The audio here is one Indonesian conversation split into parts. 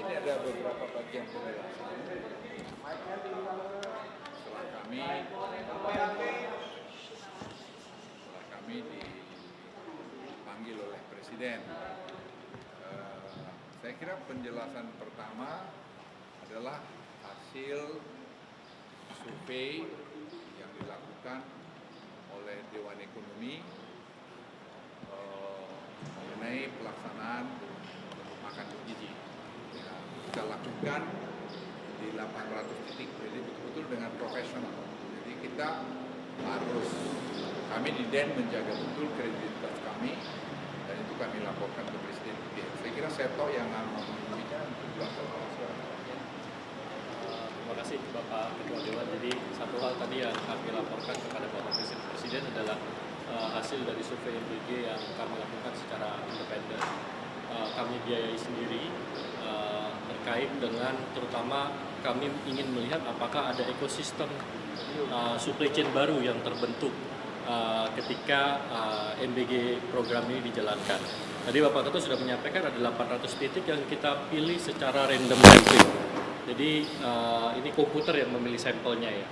ini ada beberapa bagian penjelasan. Setelah kami dipanggil oleh Presiden, saya kira penjelasan pertama adalah hasil survei yang dilakukan oleh Dewan Ekonomi mengenai pelaksanaan makan bergizi. Ya, kita lakukan di 800 titik, jadi betul-betul dengan profesional. Jadi kami di DEN menjaga betul kredibilitas kami, dan itu kami laporkan ke Presiden. Saya kira Seto yang membicara untuk pelaksanaan. Terima kasih Bapak Ketua Dewan. Jadi satu hal tadi yang kami laporkan kepada Bapak Presiden adalah hasil dari survei MBG yang kami lakukan secara independen. Kami biayai sendiri terkait dengan terutama kami ingin melihat apakah ada ekosistem supply chain baru yang terbentuk ketika MBG program ini dijalankan. Tadi Bapak Ketua sudah menyampaikan ada 800 titik yang kita pilih secara random sampling. Jadi ini komputer yang memilih sampelnya ya.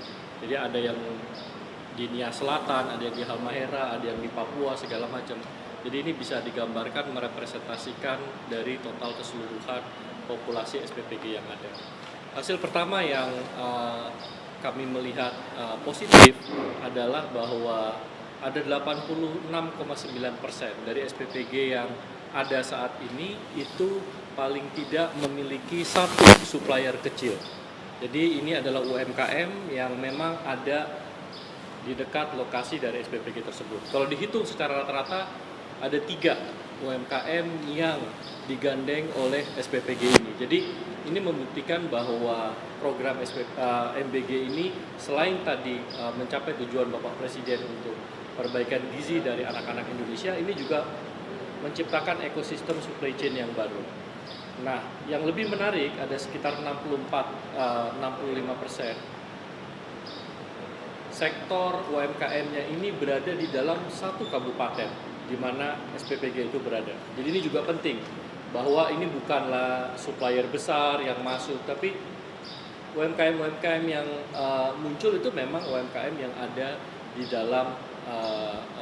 Jadi ada yang di Nia Selatan, ada yang di Halmahera, ada yang di Papua, segala macam. Jadi ini bisa digambarkan merepresentasikan dari total keseluruhan populasi SPPG yang ada. Hasil pertama yang kami melihat positif adalah bahwa ada 86,9% dari SPPG yang ada saat ini itu paling tidak memiliki satu supplier kecil. Jadi ini adalah UMKM yang memang ada di dekat lokasi dari SPPG tersebut. Kalau dihitung secara rata-rata ada 3 UMKM yang digandeng oleh SPPG ini. Jadi ini membuktikan bahwa program MBG ini selain tadi mencapai tujuan Bapak Presiden untuk perbaikan gizi dari anak-anak Indonesia, ini juga menciptakan ekosistem supply chain yang baru. Nah, yang lebih menarik ada sekitar 65% sektor UMKM-nya ini berada di dalam satu kabupaten di mana SPPG itu berada. Jadi ini juga penting bahwa ini bukanlah supplier besar yang masuk, tapi UMKM yang muncul itu memang UMKM yang ada di dalam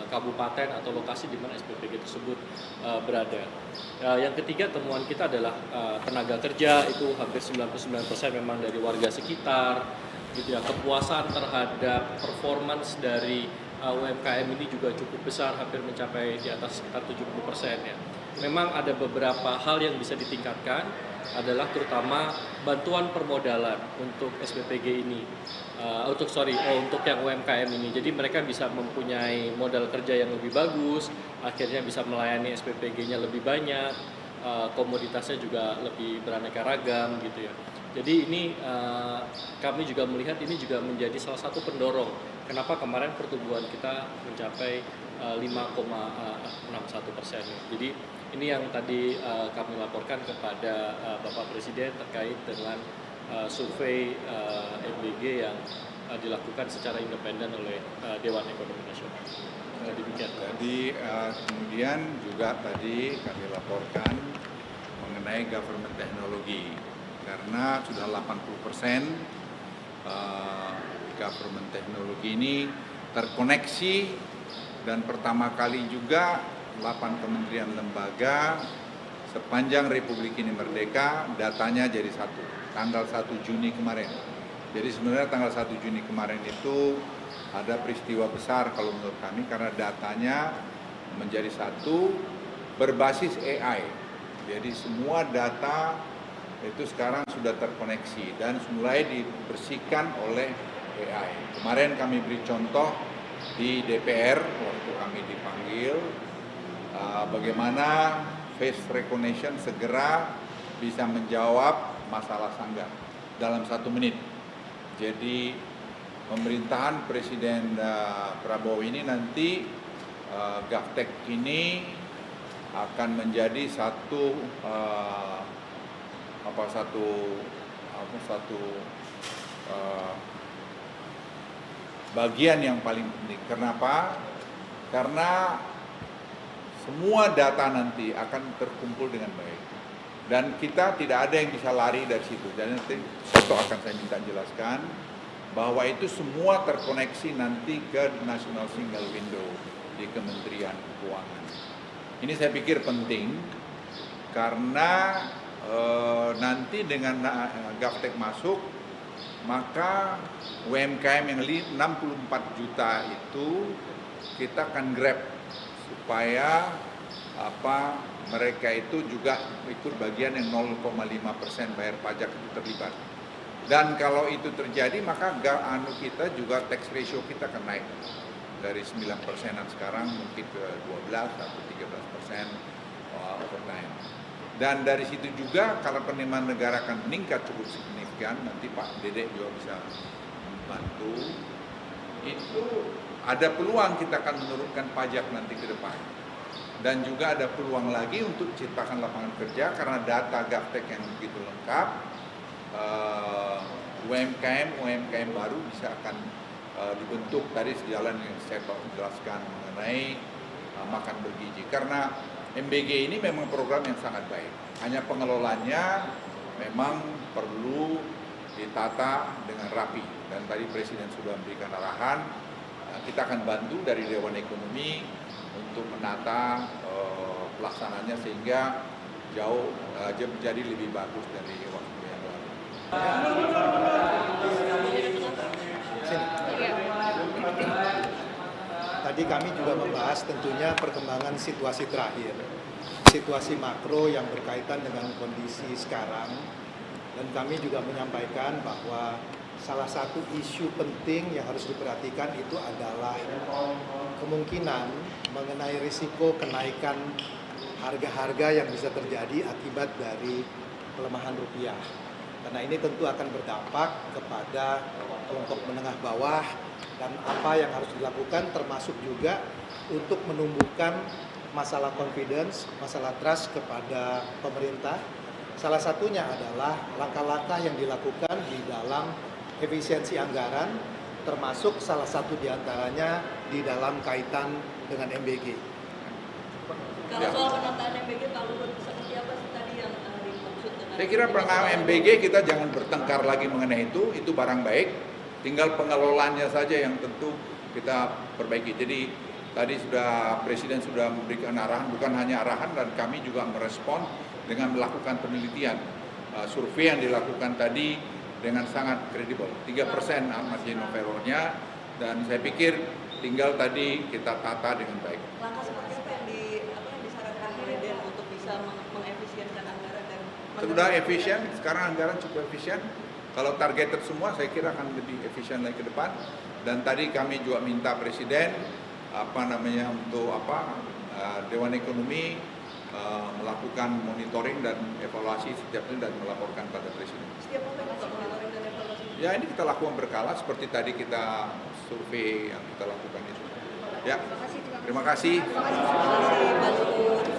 kabupaten atau lokasi di mana SPPG tersebut berada. Yang ketiga temuan kita adalah tenaga kerja itu hampir 99% memang dari warga sekitar. Gitu ya, kepuasan terhadap performance dari UMKM ini juga cukup besar, hampir mencapai di atas sekitar 70% ya. Memang ada beberapa hal yang bisa ditingkatkan, adalah terutama bantuan permodalan untuk SPPG ini, untuk yang UMKM ini. Jadi mereka bisa mempunyai modal kerja yang lebih bagus, akhirnya bisa melayani SPPG-nya lebih banyak, komoditasnya juga lebih beraneka ragam gitu ya. Jadi ini kami juga melihat ini juga menjadi salah satu pendorong kenapa kemarin pertumbuhan kita mencapai 5,61%. Jadi ini yang tadi kami laporkan kepada Bapak Presiden terkait dengan survei MBG yang dilakukan secara independen oleh Dewan Ekonomi Nasional. Demikian. Jadi kemudian juga tadi kami laporkan mengenai government teknologi. Karena sudah 80% government teknologi ini terkoneksi, dan pertama kali juga 8 kementerian lembaga sepanjang Republik ini merdeka datanya jadi satu, tanggal 1 Juni kemarin. Jadi sebenarnya tanggal 1 Juni kemarin itu ada peristiwa besar kalau menurut kami, karena datanya menjadi satu berbasis AI. Jadi semua data itu sekarang sudah terkoneksi dan mulai dibersihkan oleh AI. Kemarin kami beri contoh di DPR waktu kami dipanggil, bagaimana face recognition segera bisa menjawab masalah sanggar dalam 1 menit. Jadi pemerintahan Presiden Prabowo ini nanti GovTech ini akan menjadi satu bagian yang paling penting. Kenapa? Karena semua data nanti akan terkumpul dengan baik. Dan kita tidak ada yang bisa lari dari situ. Jadi nanti itu akan saya minta jelaskan bahwa itu semua terkoneksi nanti ke National Single Window di Kementerian Keuangan. Ini saya pikir penting karena nanti dengan GovTech masuk, maka UMKM yang 64 juta itu kita akan grab supaya mereka itu juga ikut bagian yang 0,5% bayar pajak itu terlibat. Dan kalau itu terjadi maka kita juga tax ratio kita akan naik dari 9%-an sekarang mungkin ke 12 atau 13% over time. Dan dari situ juga kalau penerimaan negara akan meningkat cukup signifikan, nanti Pak Dedek juga bisa membantu, itu ada peluang kita akan menurunkan pajak nanti ke depan. Dan juga ada peluang lagi untuk ciptakan lapangan kerja karena data GovTech yang begitu lengkap, UMKM baru bisa akan dibentuk tadi sejalan yang saya jelaskan mengenai makan bergizi. Karena MBG ini memang program yang sangat baik, hanya pengelolanya memang perlu ditata dengan rapi. Dan tadi Presiden sudah memberikan arahan, kita akan bantu dari Dewan Ekonomi untuk menata pelaksananya sehingga jauh jadi lebih bagus dari waktu yang lalu. Tadi kami juga membahas tentunya perkembangan situasi terakhir, situasi makro yang berkaitan dengan kondisi sekarang, dan kami juga menyampaikan bahwa salah satu isu penting yang harus diperhatikan itu adalah kemungkinan mengenai risiko kenaikan harga-harga yang bisa terjadi akibat dari pelemahan rupiah. Karena ini tentu akan berdampak kepada kelompok menengah bawah dan apa yang harus dilakukan termasuk juga untuk menumbuhkan masalah confidence, masalah trust kepada pemerintah. Salah satunya adalah langkah-langkah yang dilakukan di dalam efisiensi anggaran, termasuk salah satu diantaranya di dalam kaitan dengan MBG. Kalau soal penataan MBG, Pak Luhut, seperti apa sih tadi yang dimaksud dengan? Saya kira pengelolaan MBG kita jangan bertengkar lagi mengenai itu barang baik, tinggal pengelolaannya saja yang tentu kita perbaiki. Jadi tadi Presiden sudah memberikan arahan, bukan hanya arahan, dan kami juga merespon dengan melakukan penelitian. Survei yang dilakukan tadi dengan sangat kredibel, 3% margin of error-nya, dan saya pikir tinggal tadi kita tata dengan baik. Langkah seperti apa yang disarankan Presiden untuk bisa mengefisienkan anggaran dan Sudah efisien, sekarang anggaran cukup efisien. Kalau targeted semua, saya kira akan lebih efisien lagi ke depan. Dan tadi kami juga minta Presiden untuk Dewan Ekonomi melakukan monitoring dan evaluasi setiap ini dan melaporkan pada Presiden. setiap apa yang Pak monitoring dan evaluasi? Ya, ini kita lakukan berkala seperti tadi kita survei yang kita lakukan itu. Ya, terima kasih. Terima kasih Pak Luhut.